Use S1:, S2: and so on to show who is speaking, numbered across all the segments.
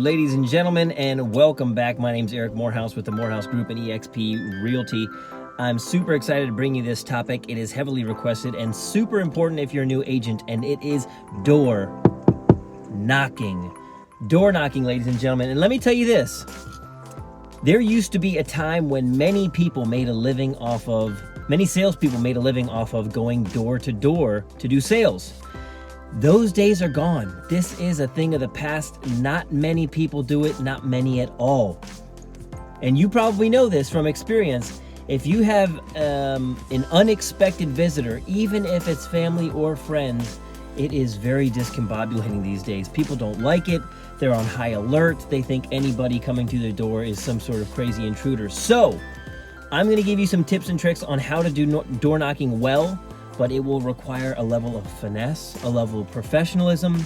S1: ladies and gentlemen, and welcome back. My name's Eric Morehouse with the Morehouse Group and eXp Realty. I'm super excited to bring you this topic. It is heavily requested and super important if you're a new agent, and it is door knocking. Door knocking, ladies and gentlemen. And let me tell you this. There used to be a time when many salespeople made a living off of going door to door to do sales. Those days are gone. This is a thing of the past. Not many people do it, not many at all. And you probably know this from experience. If you have an unexpected visitor, even if it's family or friends, it is very discombobulating these days. People don't like it. They're on high alert. They think anybody coming to their door is some sort of crazy intruder. So I'm going to give you some tips and tricks on how to do door knocking well, but it will require a level of finesse, a level of professionalism,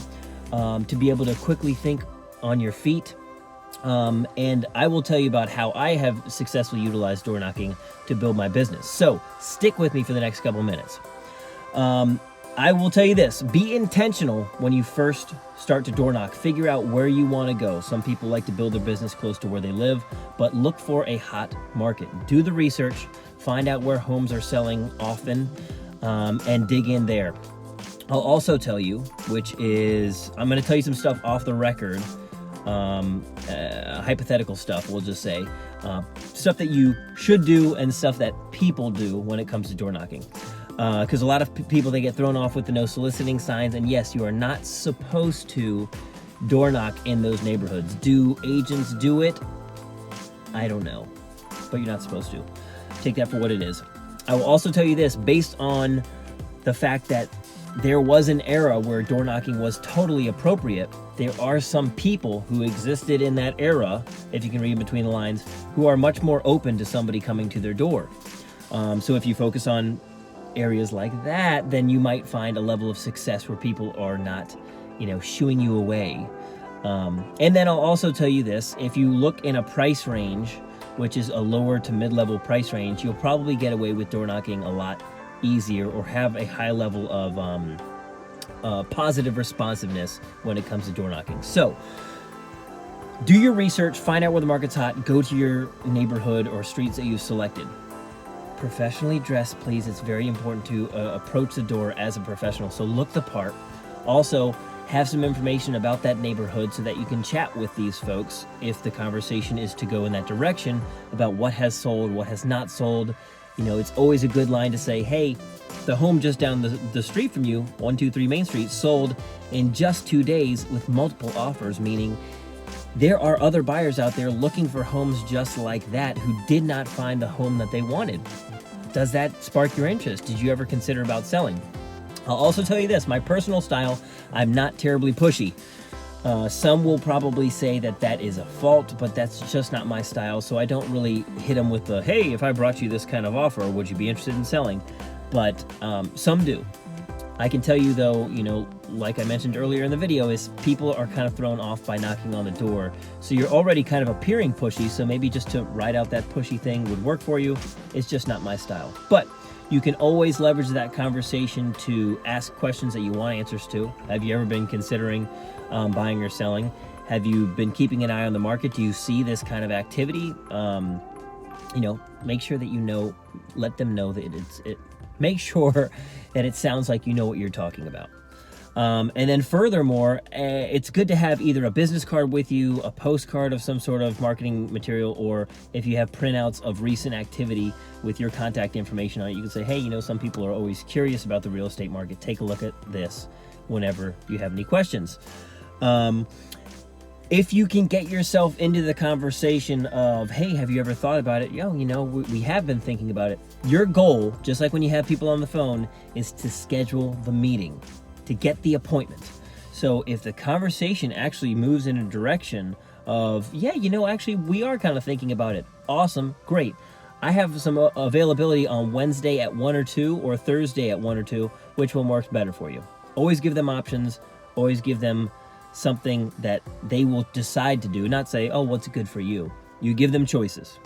S1: to be able to quickly think on your feet. And I will tell you about how I have successfully utilized door knocking to build my business. So stick with me for the next couple minutes. I will tell you this, be intentional when you first start to door knock. Figure out where you want to go. Some people like to build their business close to where they live, but look for a hot market. Do the research, find out where homes are selling often, and dig in there. I'll also tell you, I'm going to tell you some stuff off the record, hypothetical stuff, we'll just say, stuff that you should do and stuff that people do when it comes to door knocking. Because a lot of people, they get thrown off with the no soliciting signs, and yes, you are not supposed to door knock in those neighborhoods. Do agents do it? I don't know, but you're not supposed to. Take that for what it is. I will also tell you this, based on the fact that there was an era where door knocking was totally appropriate, there are some people who existed in that era, if you can read between the lines, who are much more open to somebody coming to their door. So if you focus on areas like that, then you might find a level of success where people are not, shooing you away. And then I'll also tell you this, if you look in a price range, which is a lower to mid-level price range, you'll probably get away with door knocking a lot easier or have a high level of positive responsiveness when it comes to door knocking. So do your research, find out where the market's hot, go to your neighborhood or streets that you've selected. Professionally dressed, please. It's very important to approach the door as a professional. So look the part. Also, have some information about that neighborhood so that you can chat with these folks if the conversation is to go in that direction about what has sold, what has not sold. It's always a good line to say, hey, the home just down the street from you, 123 Main Street, sold in just 2 days with multiple offers, meaning there are other buyers out there looking for homes just like that who did not find the home that they wanted. Does that spark your interest? Did you ever consider about selling? I'll also tell you this, my personal style, I'm not terribly pushy. Some will probably say that is a fault, but that's just not my style, so I don't really hit them with the, hey, if I brought you this kind of offer, would you be interested in selling? But some do. I can tell you though, like I mentioned earlier in the video, is people are kind of thrown off by knocking on the door. So you're already kind of appearing pushy, so maybe just to ride out that pushy thing would work for you. It's just not my style. But you can always leverage that conversation to ask questions that you want answers to. Have you ever been considering buying or selling? Have you been keeping an eye on the market? Do you see this kind of activity? Make sure that let them know that make sure that it sounds like you know what you're talking about. And then furthermore, it's good to have either a business card with you, a postcard of some sort of marketing material, or if you have printouts of recent activity with your contact information on it, you can say, hey, some people are always curious about the real estate market. Take a look at this whenever you have any questions. If you can get yourself into the conversation of, hey, have you ever thought about it? We have been thinking about it. Your goal, just like when you have people on the phone, is to schedule the meeting, to get the appointment. So if the conversation actually moves in a direction of, actually we are kind of thinking about it. Awesome, great. I have some availability on Wednesday at 1 or 2 or Thursday at 1 or 2. Which one works better for you? Always give them options. Always give them something that they will decide to do, not say, oh, what's good for you? You give them choices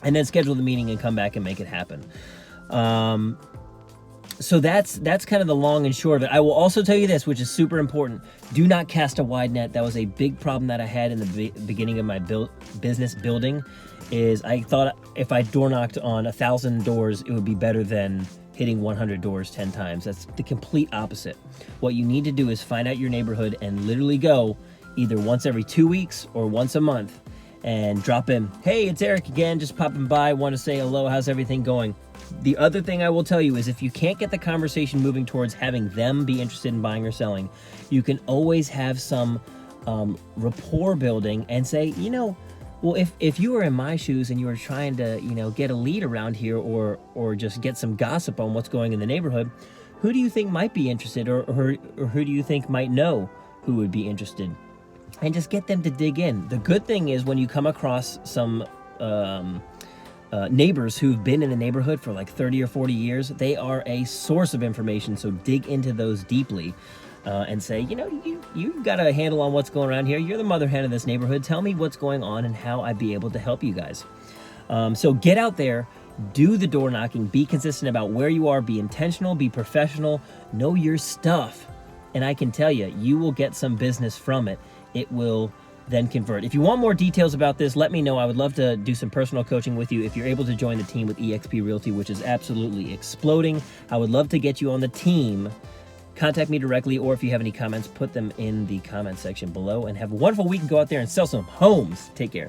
S1: and then schedule the meeting and come back and make it happen. So that's kind of the long and short of it. I will also tell you this, which is super important. Do not cast a wide net. That was a big problem that I had in the beginning of my business building, is I thought if I door knocked on 1,000 doors, it would be better than hitting 100 doors 10 times. That's the complete opposite. What you need to do is find out your neighborhood and literally go either once every 2 weeks or once a month and drop in, hey, it's Eric again, just popping by, want to say hello, how's everything going? The other thing I will tell you is if you can't get the conversation moving towards having them be interested in buying or selling, you can always have some rapport building and say, you know, well, if you were in my shoes and you were trying to, you know, get a lead around here or just get some gossip on what's going in the neighborhood, who do you think might be interested, or who do you think might know who would be interested? And just get them to dig in. The good thing is when you come across some neighbors who've been in the neighborhood for like 30 or 40 years, they are a source of information. So dig into those deeply and say, you know, you've got a handle on what's going on here. You're the mother hen of this neighborhood. Tell me what's going on and how I'd be able to help you guys. So get out there, do the door knocking, be consistent about where you are, be intentional, be professional, know your stuff. And I can tell you, you will get some business from it. It will then convert. If you want more details about this, let me know. I would love to do some personal coaching with you. If you're able to join the team with eXp Realty, which is absolutely exploding, I would love to get you on the team. Contact me directly, or if you have any comments, put them in the comment section below, and have a wonderful week and go out there and sell some homes. Take care.